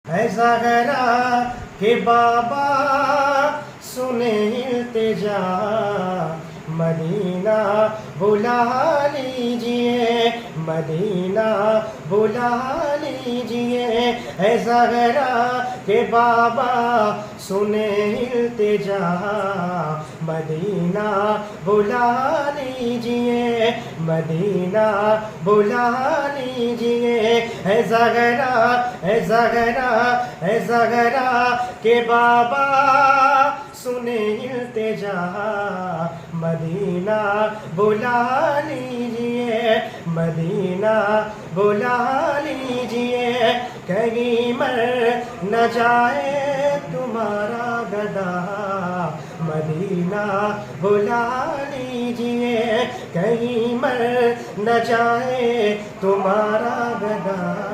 ہے زہرا کہ بابا سنے التجا، مدینہ بلا لیجئے، مدینہ بلا لیجئے، اے زہرا کہ بابا سنے التجا، مدینہ بلا لیجئے، مدینہ بلا لیجئے، اے زہرا، اے زہرا، اے زہرا کہ بابا سنے التجا، مدینہ بلا لیجئے، مدینہ بلا لیجئے، کہیں مر نہ جائے تمہارا گدا، مدینہ بلا لیجئے، کہیں مر نہ جائے تمہارا گدا۔